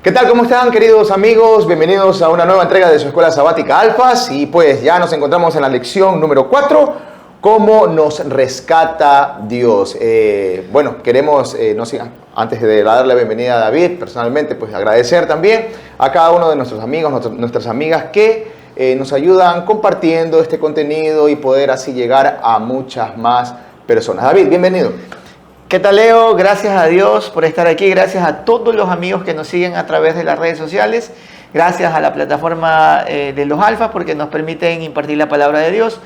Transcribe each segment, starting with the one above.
¿Qué tal? ¿Cómo están, queridos amigos? Bienvenidos a una nueva entrega de su Escuela Sabática Alfas. Y pues ya nos encontramos en la lección número 4, ¿cómo nos rescata Dios? Queremos, antes de darle la bienvenida a David, personalmente, pues agradecer también a cada uno de nuestros amigos, nuestras amigas que nos ayudan compartiendo este contenido y poder así llegar a muchas más personas. David, bienvenido. ¿Qué tal, Leo? Gracias a Dios por estar aquí, gracias a todos los amigos que nos siguen a través de las redes sociales, gracias a la plataforma de los Alfas porque nos permiten impartir la palabra de Dios.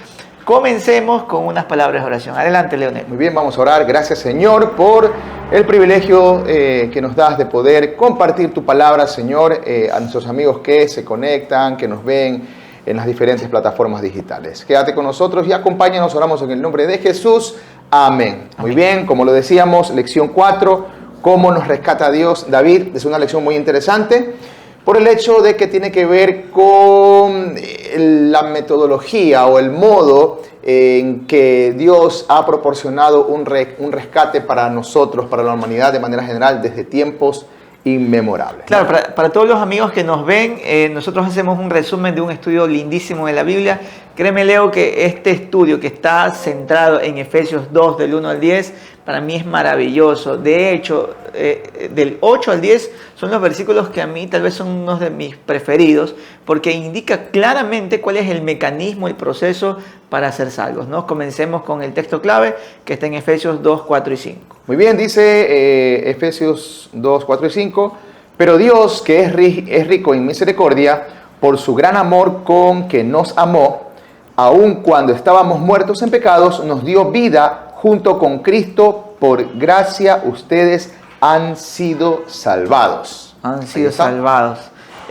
Comencemos con unas palabras de oración. Adelante, Leonel. Muy bien, vamos a orar. Gracias, Señor, por el privilegio que nos das de poder compartir tu palabra, Señor, a nuestros amigos que se conectan, que nos ven en las diferentes plataformas digitales. Quédate con nosotros y acompáñanos, oramos en el nombre de Jesús. Amén. Muy bien, como lo decíamos, lección 4, ¿cómo nos rescata Dios? David, es una lección muy interesante por el hecho de que tiene que ver con la metodología o el modo en que Dios ha proporcionado un rescate para nosotros, para la humanidad de manera general, desde tiempos inmemorables. Claro, para todos los amigos que nos ven, nosotros hacemos un resumen de un estudio lindísimo de la Biblia. Créeme, Leo, que este estudio que está centrado en Efesios 2, del 1 al 10, para mí es maravilloso. De hecho, del 8 al 10 son los versículos que a mí tal vez son unos de mis preferidos, porque indica claramente cuál es el mecanismo, el proceso para ser salvos, ¿no? Comencemos con el texto clave que está en Efesios 2, 4 y 5. Muy bien, dice Efesios 2, 4 y 5, pero Dios, que es rico en misericordia, por su gran amor con que nos amó, aun cuando estábamos muertos en pecados, nos dio vida junto con Cristo. Por gracia ustedes han sido salvados. Han sido salvados.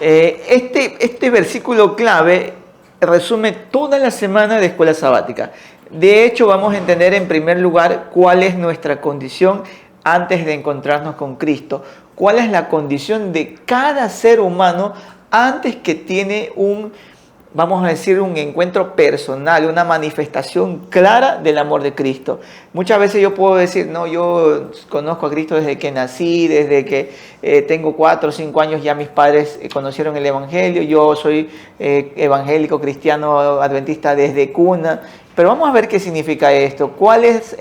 Este versículo clave resume toda la semana de escuela sabática. De hecho, vamos a entender en primer lugar cuál es nuestra condición antes de encontrarnos con Cristo. Cuál es la condición de cada ser humano antes que tiene vamos a decir, un encuentro personal, una manifestación clara del amor de Cristo. Muchas veces yo puedo decir, no, yo conozco a Cristo desde que nací, desde que tengo 4 o 5 años, ya mis padres conocieron el Evangelio, yo soy evangélico, cristiano, adventista desde cuna. Pero vamos a ver qué significa esto. ¿Cuál es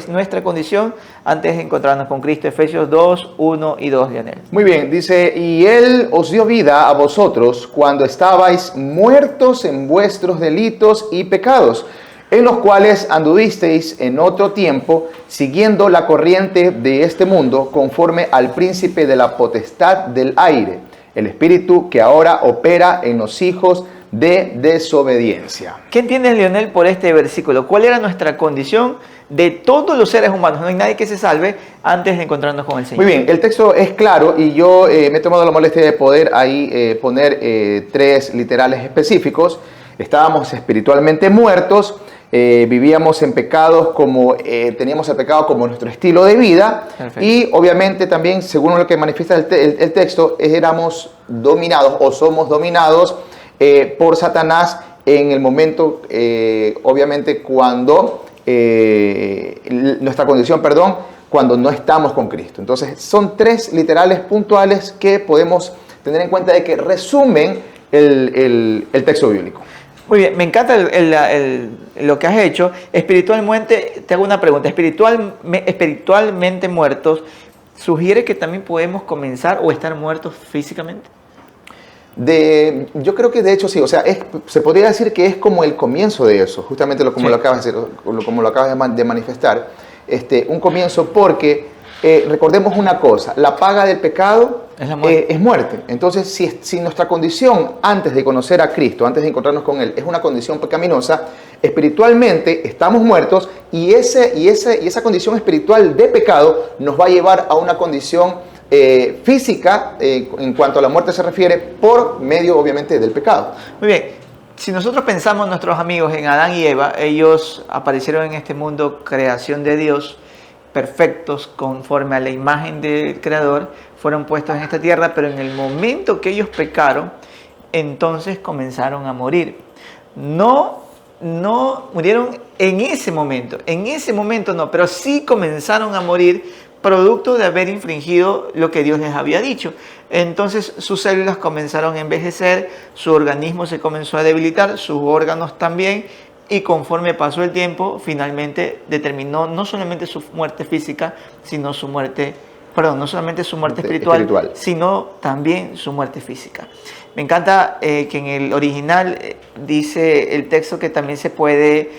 nuestra condición antes de encontrarnos con Cristo? Efesios 2, 1 y 2, Leonel. Muy bien, dice, y Él os dio vida a vosotros cuando estabais muertos en vuestros delitos y pecados, en los cuales anduvisteis en otro tiempo, siguiendo la corriente de este mundo, conforme al príncipe de la potestad del aire, el espíritu que ahora opera en los hijos de desobediencia. ¿Qué entiendes, Leonel, por este versículo? ¿Cuál era nuestra condición de todos los seres humanos? No hay nadie que se salve antes de encontrarnos con el Señor. Muy bien, el texto es claro y yo me he tomado la molestia de poder ahí poner 3 literales específicos. Estábamos espiritualmente muertos, vivíamos en pecados teníamos el pecado como nuestro estilo de vida. Perfecto. Y obviamente también, según lo que manifiesta el texto, éramos dominados o somos dominados por Satanás en el momento, obviamente, cuando cuando no estamos con Cristo. Entonces, son 3 literales puntuales que podemos tener en cuenta de que resumen el texto bíblico. Muy bien, me encanta lo que has hecho. Espiritualmente, te hago una pregunta. Espiritualmente muertos, ¿sugiere que también podemos comenzar o estar muertos físicamente? Yo creo que de hecho sí, o sea, se podría decir que es como el comienzo de eso, justamente como lo acabas de manifestar, un comienzo porque recordemos una cosa, la paga del pecado es muerte. Entonces, si nuestra condición antes de conocer a Cristo, antes de encontrarnos con Él, es una condición pecaminosa, espiritualmente estamos muertos y esa condición espiritual de pecado nos va a llevar a una condición física, en cuanto a la muerte se refiere, por medio obviamente del pecado. Muy bien, si nosotros pensamos nuestros amigos en Adán y Eva, ellos aparecieron en este mundo creación de Dios, perfectos conforme a la imagen del Creador, fueron puestos en esta tierra, pero en el momento que ellos pecaron, entonces comenzaron a morir. No no murieron en ese momento no, pero sí comenzaron a morir producto de haber infringido lo que Dios les había dicho. Entonces sus células comenzaron a envejecer, su organismo se comenzó a debilitar, sus órganos también, y conforme pasó el tiempo, finalmente determinó no solamente su muerte física, sino su muerte, perdón, no solamente su muerte espiritual, sino también su muerte física. Me encanta que en el original dice el texto que también se puede,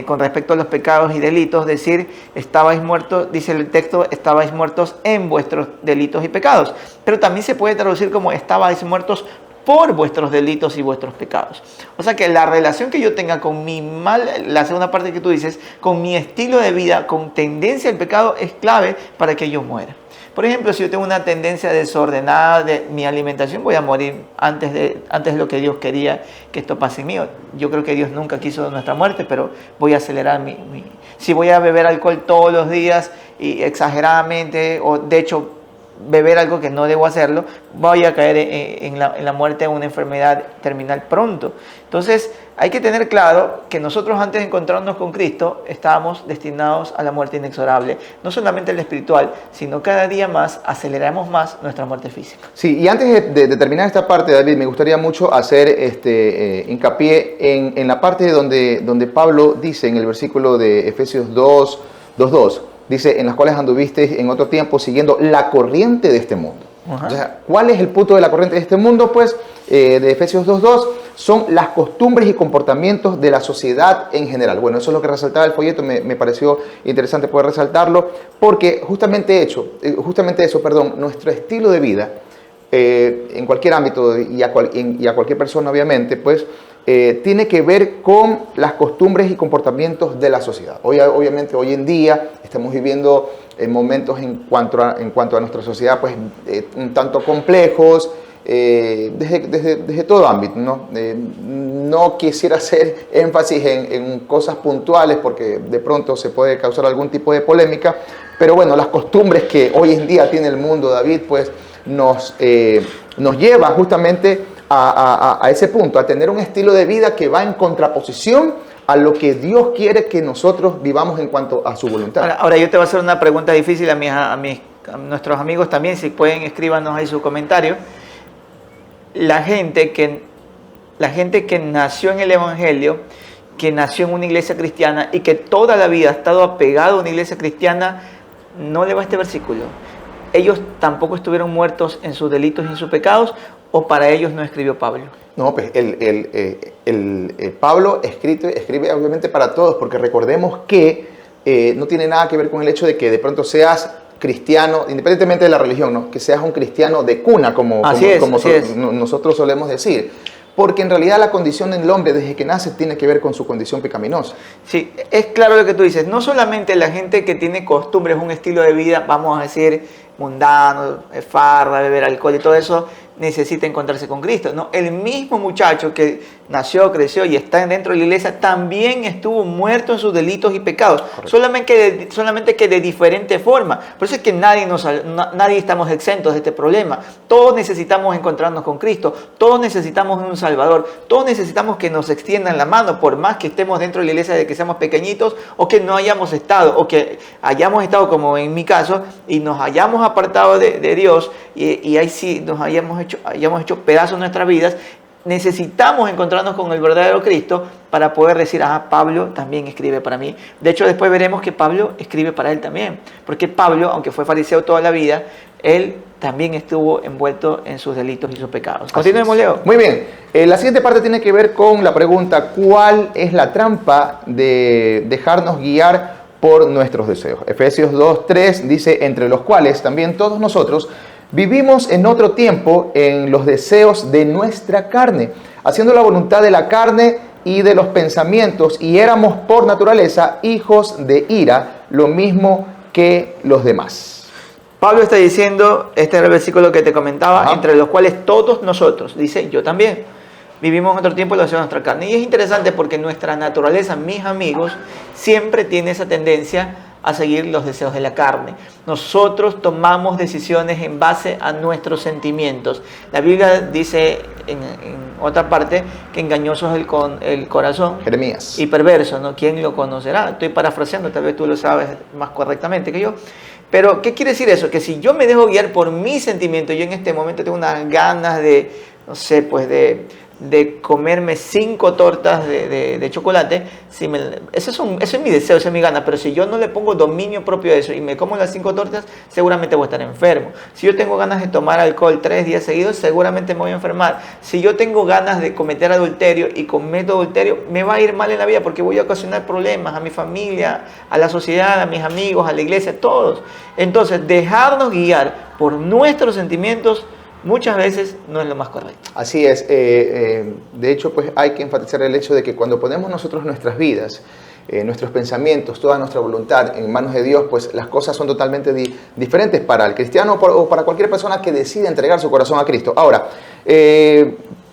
con respecto a los pecados y delitos, decir, estabais muertos, dice el texto, estabais muertos en vuestros delitos y pecados. Pero también se puede traducir como estabais muertos por vuestros delitos y vuestros pecados. O sea que la relación que yo tenga con mi mal, la segunda parte que tú dices, con mi estilo de vida, con tendencia al pecado, es clave para que yo muera. Por ejemplo, si yo tengo una tendencia desordenada de mi alimentación, voy a morir antes de lo que Dios quería que esto pase en mí. Yo creo que Dios nunca quiso nuestra muerte, pero voy a acelerar si voy a beber alcohol todos los días y exageradamente, o de hecho beber algo que no debo hacerlo, voy a caer en la muerte de una enfermedad terminal pronto. Entonces hay que tener claro que nosotros, antes de encontrarnos con Cristo, estábamos destinados a la muerte inexorable, no solamente la espiritual, sino cada día más aceleramos más nuestra muerte física. Sí, y antes de terminar esta parte, David, me gustaría mucho hacer hincapié en la parte donde Pablo dice en el versículo de Efesios 2:2, dice, en las cuales anduviste en otro tiempo siguiendo la corriente de este mundo. O sea, ¿cuál es el punto de la corriente de este mundo? Pues, de Efesios 2:2, son las costumbres y comportamientos de la sociedad en general. Bueno, eso es lo que resaltaba el folleto, me pareció interesante poder resaltarlo, porque justamente eso, nuestro estilo de vida, en cualquier ámbito y a cualquier persona, obviamente, pues, tiene que ver con las costumbres y comportamientos de la sociedad. Obviamente, hoy en día estamos viviendo momentos en cuanto a nuestra sociedad, pues, un tanto complejos, desde todo ámbito, ¿no? No quisiera hacer énfasis en cosas puntuales porque de pronto se puede causar algún tipo de polémica, pero bueno, las costumbres que hoy en día tiene el mundo, David, pues nos lleva justamente a ese punto, a tener un estilo de vida que va en contraposición a lo que Dios quiere que nosotros vivamos en cuanto a su voluntad. Ahora yo te voy a hacer una pregunta difícil a nuestros amigos también, si pueden escríbanos ahí su comentario. La gente que nació en el Evangelio, que nació en una iglesia cristiana y que toda la vida ha estado apegado a una iglesia cristiana, no le va este versículo. Ellos tampoco estuvieron muertos en sus delitos y en sus pecados, ¿o para ellos no escribió Pablo? No, pues Pablo escribe obviamente para todos, porque recordemos que no tiene nada que ver con el hecho de que de pronto seas cristiano, independientemente de la religión, ¿no? Que seas un cristiano de cuna, como nosotros solemos decir. Porque en realidad la condición del hombre desde que nace tiene que ver con su condición pecaminosa. Sí, es claro lo que tú dices. No solamente la gente que tiene costumbres, un estilo de vida, vamos a decir, mundano, farra, beber alcohol y todo eso, necesita encontrarse con Cristo. No, el mismo muchacho que nació, creció y está dentro de la iglesia también estuvo muerto en sus delitos y pecados, solamente que de diferente forma. Por eso es que nadie estamos exentos de este problema. Todos necesitamos encontrarnos con Cristo, todos necesitamos un Salvador, todos necesitamos que nos extiendan la mano, por más que estemos dentro de la iglesia, de que seamos pequeñitos o que no hayamos estado, o que hayamos estado como en mi caso y nos hayamos apartado de Dios y ahí sí nos hayamos hecho pedazos de nuestras vidas. Necesitamos encontrarnos con el verdadero Cristo para poder decir, Pablo también escribe para mí. De hecho, después veremos que Pablo escribe para él también, porque Pablo, aunque fue fariseo toda la vida, él también estuvo envuelto en sus delitos y sus pecados. Continuemos, Leo. Muy bien. La siguiente parte tiene que ver con la pregunta, ¿cuál es la trampa de dejarnos guiar por nuestros deseos? Efesios 2:3 dice, entre los cuales también todos nosotros vivimos en otro tiempo en los deseos de nuestra carne, haciendo la voluntad de la carne y de los pensamientos, y éramos por naturaleza hijos de ira, lo mismo que los demás. Pablo está diciendo, este era el versículo que te comentaba, entre los cuales todos nosotros, dice, yo también, vivimos en otro tiempo en los deseos de nuestra carne. Y es interesante porque nuestra naturaleza, mis amigos, siempre tiene esa tendencia a seguir los deseos de la carne. Nosotros tomamos decisiones en base a nuestros sentimientos. La Biblia dice otra parte que engañoso es el corazón. Jeremías. Y perverso, ¿no? ¿Quién lo conocerá? Estoy parafraseando, tal vez tú lo sabes más correctamente que yo. Pero, ¿qué quiere decir eso? Que si yo me dejo guiar por mis sentimientos, yo en este momento tengo unas ganas de, no sé, pues de comerme 5 tortas de chocolate, eso es mi deseo, esa es mi gana, pero si yo no le pongo dominio propio a eso y me como las 5 tortas, seguramente voy a estar enfermo. Si yo tengo ganas de tomar alcohol 3 días seguidos, seguramente me voy a enfermar. Si yo tengo ganas de cometer adulterio y cometo adulterio, me va a ir mal en la vida porque voy a ocasionar problemas a mi familia, a la sociedad, a mis amigos, a la iglesia, a todos. Entonces, dejarnos guiar por nuestros sentimientos muchas veces no es lo más correcto. Así es. De hecho, pues hay que enfatizar el hecho de que cuando ponemos nosotros nuestras vidas, nuestros pensamientos, toda nuestra voluntad en manos de Dios, pues las cosas son totalmente diferentes para el cristiano o para cualquier persona que decida entregar su corazón a Cristo. Ahora,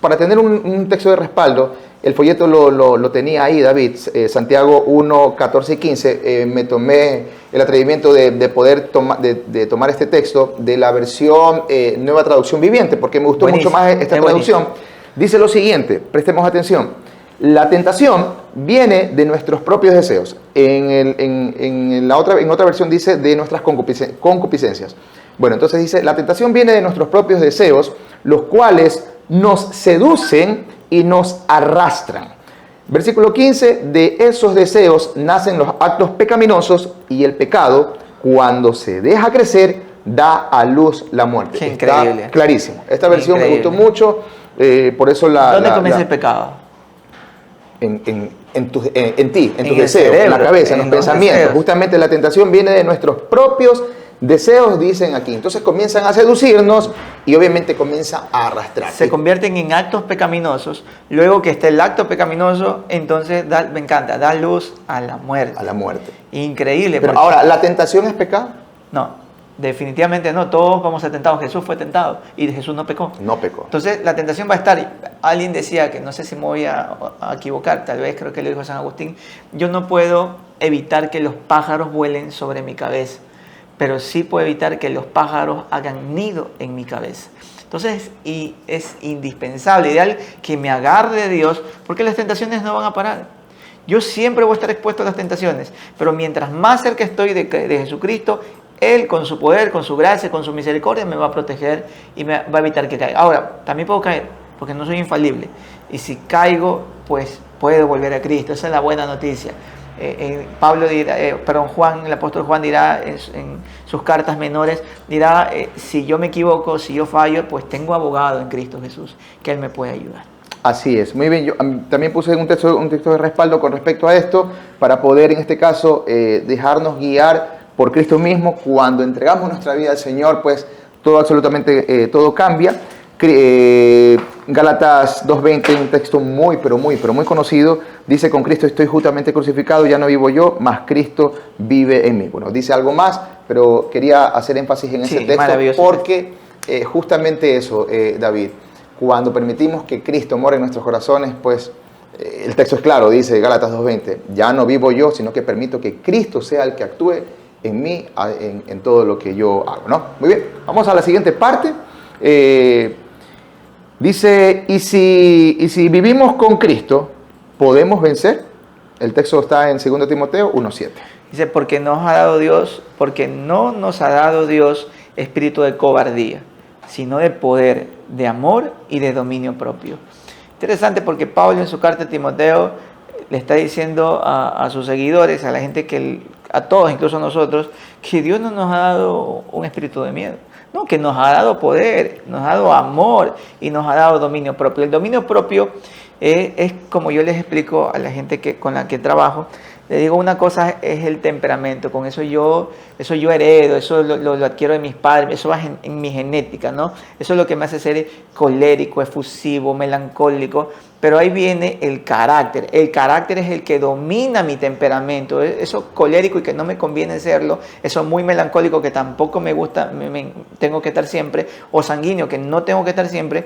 para tener un texto de respaldo, el folleto lo tenía ahí, David, Santiago 1, 14 y 15. Me tomé el atrevimiento de poder tomar este texto de la versión Nueva Traducción Viviente, porque me gustó mucho más esta traducción. Dice lo siguiente, prestemos atención. La tentación viene de nuestros propios deseos. En otra versión dice de nuestras concupiscencias. Bueno, entonces dice, la tentación viene de nuestros propios deseos, los cuales nos seducen y nos arrastran. Versículo 15, de esos deseos nacen los actos pecaminosos y el pecado, cuando se deja crecer, da a luz la muerte. Qué increíble. Está clarísimo. Esta versión me gustó mucho, por eso ¿Dónde comienza el pecado? En ti, en tus deseos, cerebro, en la cabeza, en los pensamientos. Deseos. Justamente la tentación viene de nuestros propios deseos, dicen aquí. Entonces comienzan a seducirnos y obviamente comienza a arrastrar. Se convierten en actos pecaminosos. Luego que esté el acto pecaminoso, entonces me encanta, da luz a la muerte. A la muerte. Increíble. Pero ahora, ¿la tentación es pecado? No, definitivamente no. Todos vamos a ser tentados. Jesús fue tentado y Jesús no pecó. No pecó. Entonces la tentación va a estar. Alguien decía, que no sé si me voy a equivocar, tal vez creo que lo dijo San Agustín, yo no puedo evitar que los pájaros vuelen sobre mi cabeza, pero sí puedo evitar que los pájaros hagan nido en mi cabeza. Entonces, y es indispensable, ideal, que me agarre de Dios, porque las tentaciones no van a parar. Yo siempre voy a estar expuesto a las tentaciones, pero mientras más cerca estoy de Jesucristo, Él con su poder, con su gracia, con su misericordia, me va a proteger y me va a evitar que caiga. Ahora, también puedo caer, porque no soy infalible. Y si caigo, pues puedo volver a Cristo. Esa es la buena noticia. Pablo dirá, Juan, el apóstol Juan dirá en sus cartas menores, dirá, si yo me equivoco, si yo fallo, pues tengo abogado en Cristo Jesús, que Él me puede ayudar. Así es, muy bien. Yo también puse un texto de respaldo con respecto a esto, para poder en este caso dejarnos guiar por Cristo mismo. Cuando entregamos nuestra vida al Señor, pues todo absolutamente todo cambia. Gálatas 2:20, un texto muy conocido, dice: con Cristo estoy justamente crucificado, ya no vivo yo, mas Cristo vive en mí. Bueno, dice algo más, pero quería hacer énfasis en ese texto porque justamente eso, David, cuando permitimos que Cristo more en nuestros corazones, pues el texto es claro, dice Gálatas 2:20, ya no vivo yo, sino que permito que Cristo sea el que actúe en mí, en todo lo que yo hago, ¿no? Muy bien, vamos a la siguiente parte. Dice, y si vivimos con Cristo, ¿podemos vencer? El texto está en 2 Timoteo 1:7. Dice, porque no nos ha dado Dios espíritu de cobardía, sino de poder, de amor y de dominio propio. Interesante, porque Pablo en su carta a Timoteo le está diciendo a sus seguidores, a la gente, a todos, incluso a nosotros, que Dios no nos ha dado un espíritu de miedo. No, que nos ha dado poder, nos ha dado amor y nos ha dado dominio propio. El dominio propio es como yo les explico a la gente con la que trabajo. Le digo, una cosa es el temperamento, con eso yo heredo, eso lo adquiero de mis padres, eso va en mi genética, ¿no? Eso es lo que me hace ser colérico, efusivo, melancólico, pero ahí viene el carácter. El carácter es el que domina mi temperamento, eso colérico y que no me conviene serlo, eso muy melancólico que tampoco me gusta, tengo que estar siempre, o sanguíneo que no tengo que estar siempre.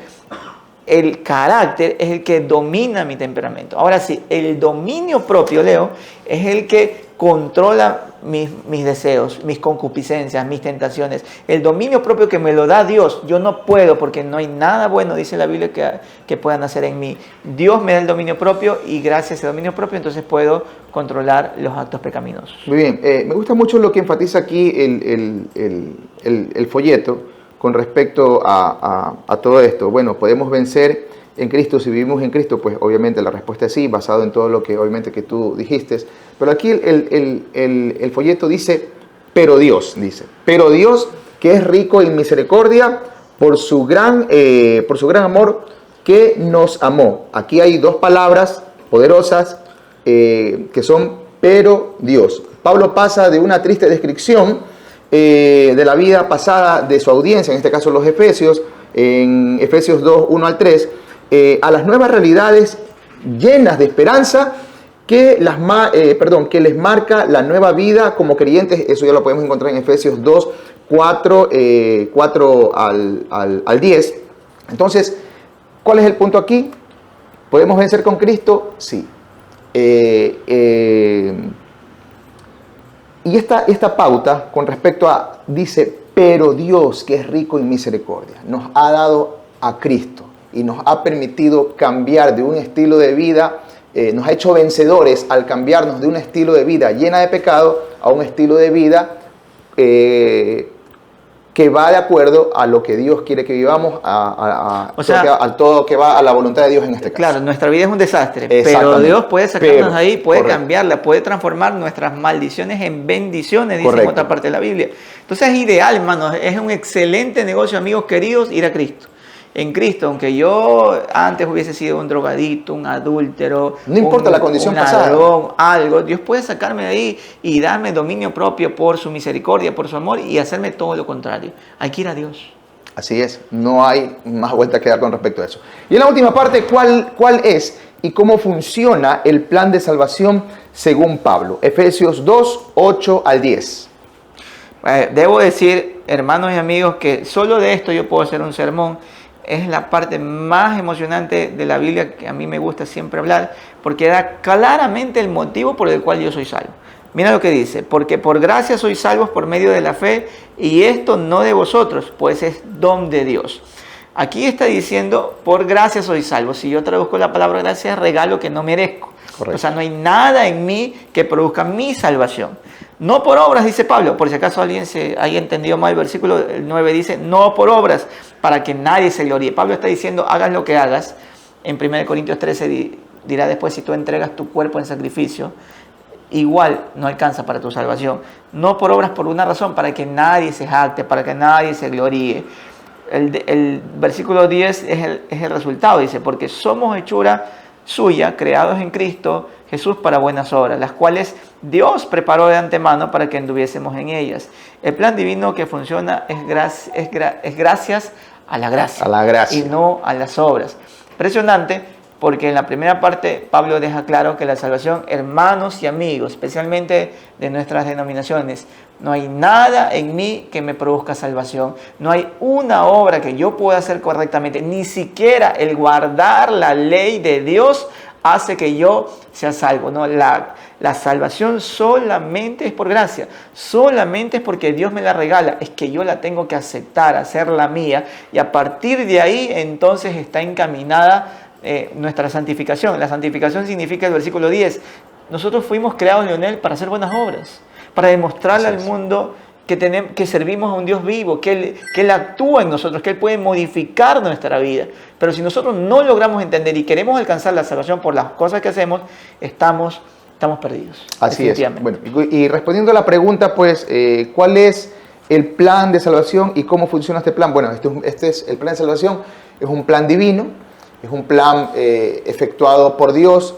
El carácter es el que domina mi temperamento. Ahora sí, el dominio propio, Leo, es el que controla mis deseos, mis concupiscencias, mis tentaciones. El dominio propio que me lo da Dios, yo no puedo porque no hay nada bueno, dice la Biblia, que puedan hacer en mí. Dios me da el dominio propio y gracias a ese dominio propio entonces puedo controlar los actos pecaminosos. Muy bien, me gusta mucho lo que enfatiza aquí el folleto con respecto a todo esto. Bueno, podemos vencer en Cristo si vivimos en Cristo, pues obviamente la respuesta es sí, basado en todo lo que obviamente que tú dijiste. Pero aquí el folleto dice, pero Dios que es rico en misericordia por su gran amor que nos amó. Aquí hay dos palabras poderosas que son pero Dios. Pablo pasa de una triste descripción de la vida pasada de su audiencia, en este caso los Efesios, en Efesios 2, 1 al 3, a las nuevas realidades llenas de esperanza que les marca la nueva vida como creyentes. Eso ya lo podemos encontrar en Efesios 2, 4 al 10. Entonces, ¿cuál es el punto aquí? ¿Podemos vencer con Cristo? Sí. Y esta pauta con respecto a, dice, pero Dios que es rico en misericordia, nos ha dado a Cristo y nos ha permitido cambiar de un estilo de vida, nos ha hecho vencedores al cambiarnos de un estilo de vida llena de pecado a un estilo de vida que va de acuerdo a lo que Dios quiere que vivamos, a todo que va a la voluntad de Dios en este caso. Claro, nuestra vida es un desastre, pero Dios puede sacarnos ahí, puede cambiarla, puede transformar nuestras maldiciones en bendiciones, dice en otra parte de la Biblia. Entonces es ideal, hermanos, es un excelente negocio, amigos queridos, ir a Cristo. En Cristo, aunque yo antes hubiese sido un drogadicto, un adúltero, no importa la condición pasada, ladrón, algo, Dios puede sacarme de ahí y darme dominio propio por su misericordia, por su amor y hacerme todo lo contrario. Hay que ir a Dios. Así es, no hay más vuelta que dar con respecto a eso. Y en la última parte, ¿cuál es y cómo funciona el plan de salvación según Pablo? Efesios 2, 8 al 10. Debo decir, hermanos y amigos, que solo de esto yo puedo hacer un sermón. Es la parte más emocionante de la Biblia que a mí me gusta siempre hablar, porque da claramente el motivo por el cual yo soy salvo. Mira lo que dice, porque por gracia sois salvos por medio de la fe, y esto no de vosotros, pues es don de Dios. Aquí está diciendo, por gracia sois salvos. Si yo traduzco la palabra gracia, es regalo que no merezco. Correcto. O sea, no hay nada en mí que produzca mi salvación. No por obras, dice Pablo, por si acaso alguien se haya entendido mal el versículo 9 dice, no por obras, para que nadie se gloríe. Pablo está diciendo, hagas lo que hagas. En 1 Corintios 13 dirá después, si tú entregas tu cuerpo en sacrificio, igual no alcanza para tu salvación. No por obras, por una razón, para que nadie se jacte, para que nadie se gloríe. El versículo 10 es el resultado, dice, porque somos hechura suya, creados en Cristo Jesús para buenas obras, las cuales Dios preparó de antemano para que anduviésemos en ellas. El plan divino que funciona es gracias a la gracia y no a las obras. Impresionante, porque en la primera parte Pablo deja claro que la salvación, hermanos y amigos, especialmente de nuestras denominaciones, no hay nada en mí que me produzca salvación, no hay una obra que yo pueda hacer correctamente, ni siquiera el guardar la ley de Dios hace que yo sea salvo. No, la salvación solamente es por gracia, solamente es porque Dios me la regala, es que yo la tengo que aceptar, hacerla mía, y a partir de ahí entonces está encaminada nuestra santificación. La santificación significa el versículo 10, nosotros fuimos creados, Leonel, para hacer buenas obras, para demostrarle al mundo que servimos a un Dios vivo, que Él actúa en nosotros, que Él puede modificar nuestra vida. Pero si nosotros no logramos entender y queremos alcanzar la salvación por las cosas que hacemos, estamos perdidos. Así es. Bueno, y respondiendo a la pregunta, pues, ¿cuál es el plan de salvación y cómo funciona este plan? Bueno, este es el plan de salvación, es un plan divino, es un plan efectuado por Dios,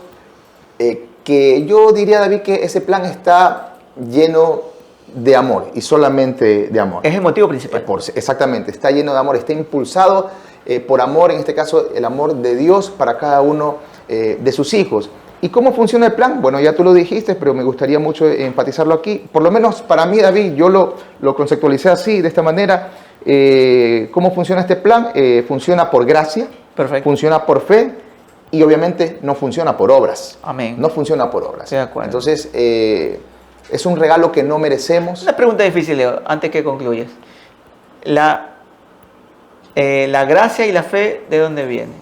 que yo diría, David, que ese plan está lleno de amor y solamente de amor. Es el motivo principal. Exactamente, está lleno de amor, está impulsado por amor, en este caso el amor de Dios para cada uno de sus hijos. ¿Y cómo funciona el plan? Bueno, ya tú lo dijiste, pero me gustaría mucho enfatizarlo aquí. Por lo menos para mí, David, yo lo conceptualicé así, de esta manera. ¿Cómo funciona este plan? Funciona por gracia, perfecto, funciona por fe y obviamente no funciona por obras. Amén. No funciona por obras. De acuerdo. Entonces, Es un regalo que no merecemos. Una pregunta difícil, Leo, antes que concluyas. La gracia y la fe, ¿de dónde vienen?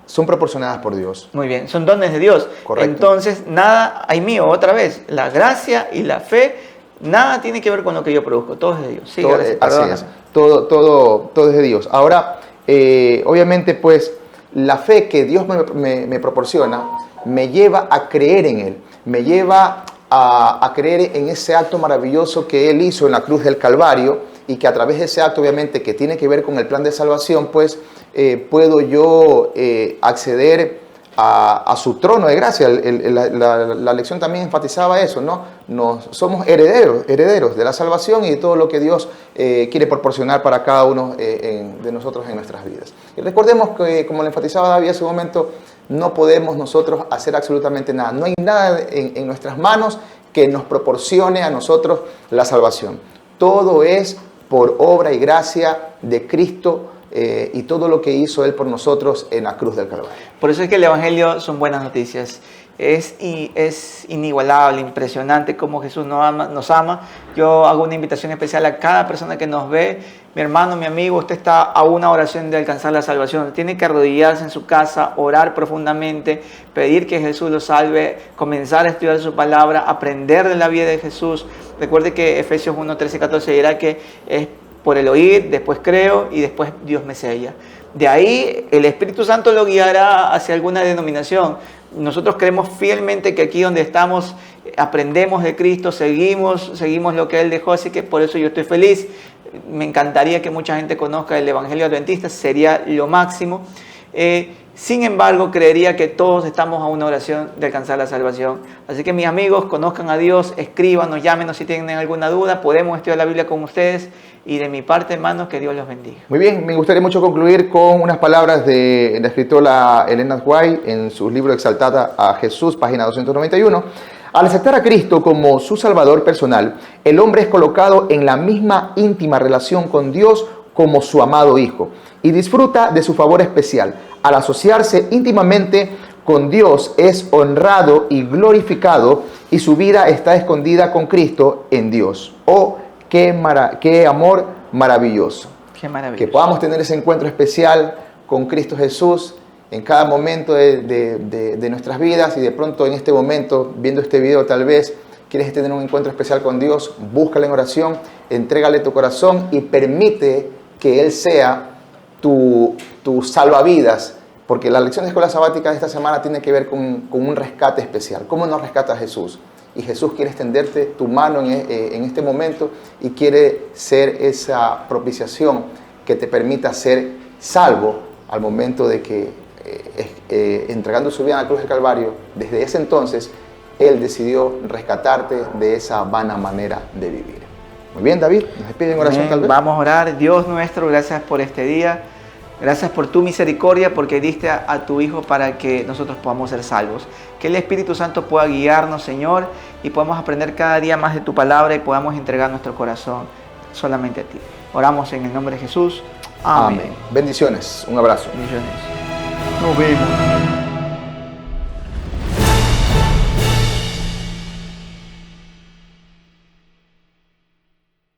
Son proporcionadas por Dios. Muy bien, son dones de Dios. Correcto. Entonces, nada hay mío, otra vez. La gracia y la fe, nada tiene que ver con lo que yo produzco. Todo es de Dios. Sí, Todo, gracias, así perdóname. es. Todo es de Dios. Ahora, obviamente, pues, la fe que Dios me proporciona me lleva a creer en Él. Me lleva a creer en ese acto maravilloso que Él hizo en la cruz del Calvario, y que a través de ese acto, obviamente, que tiene que ver con el plan de salvación, pues puedo yo acceder a su trono de gracia. La lección también enfatizaba eso, ¿no? Somos herederos de la salvación y de todo lo que Dios quiere proporcionar para cada uno de nosotros en nuestras vidas. Y recordemos que, como le enfatizaba David hace un momento, no podemos nosotros hacer absolutamente nada. No hay nada en nuestras manos que nos proporcione a nosotros la salvación. Todo es por obra y gracia de Cristo y todo lo que hizo Él por nosotros en la cruz del Calvario. Por eso es que el Evangelio son buenas noticias. Es inigualable, impresionante cómo Jesús nos ama. Yo hago una invitación especial a cada persona que nos ve. Mi hermano, mi amigo, usted está a una oración de alcanzar la salvación. Tiene que arrodillarse en su casa, orar profundamente, pedir que Jesús lo salve, comenzar a estudiar su palabra, aprender de la vida de Jesús. Recuerde que Efesios 1, 13 y 14 dirá que es por el oír, después creo y después Dios me sella. De ahí el Espíritu Santo lo guiará hacia alguna denominación. Nosotros creemos fielmente que aquí donde estamos aprendemos de Cristo, seguimos lo que Él dejó, así que por eso yo estoy feliz. Me encantaría que mucha gente conozca el Evangelio Adventista, sería lo máximo. Sin embargo, creería que todos estamos a una oración de alcanzar la salvación. Así que mis amigos, conozcan a Dios, escríbanos, llámenos si tienen alguna duda, podemos estudiar la Biblia con ustedes. Y de mi parte, hermanos, que Dios los bendiga. Muy bien, me gustaría mucho concluir con unas palabras de la escritora Elena White en su libro Exaltada a Jesús, página 291. Al aceptar a Cristo como su Salvador personal, el hombre es colocado en la misma íntima relación con Dios como su amado Hijo y disfruta de su favor especial. Al asociarse íntimamente con Dios es honrado y glorificado y su vida está escondida con Cristo en Dios. ¡Oh, qué amor maravilloso! Qué maravilloso. Que podamos tener ese encuentro especial con Cristo Jesús en cada momento de nuestras vidas, y de pronto en este momento, viendo este video, tal vez quieres tener un encuentro especial con Dios. Búscale en oración, entrégale tu corazón y permite que Él sea tu salvavidas, porque la lección de escuela sabática de esta semana tiene que ver con un rescate especial. ¿Cómo nos rescata Jesús? Y Jesús quiere extenderte tu mano en este momento y quiere ser esa propiciación que te permita ser salvo al momento de que, entregando su vida en la cruz del Calvario, desde ese entonces, Él decidió rescatarte de esa vana manera de vivir. Muy bien, David, nos despide en oración tal vez. Vamos a orar. Dios nuestro, gracias por este día. Gracias por tu misericordia, porque diste a tu Hijo para que nosotros podamos ser salvos. Que el Espíritu Santo pueda guiarnos, Señor, y podamos aprender cada día más de tu palabra y podamos entregar nuestro corazón solamente a ti. Oramos en el nombre de Jesús. Amén. Bendiciones. Un abrazo. Bendiciones. Nos vemos.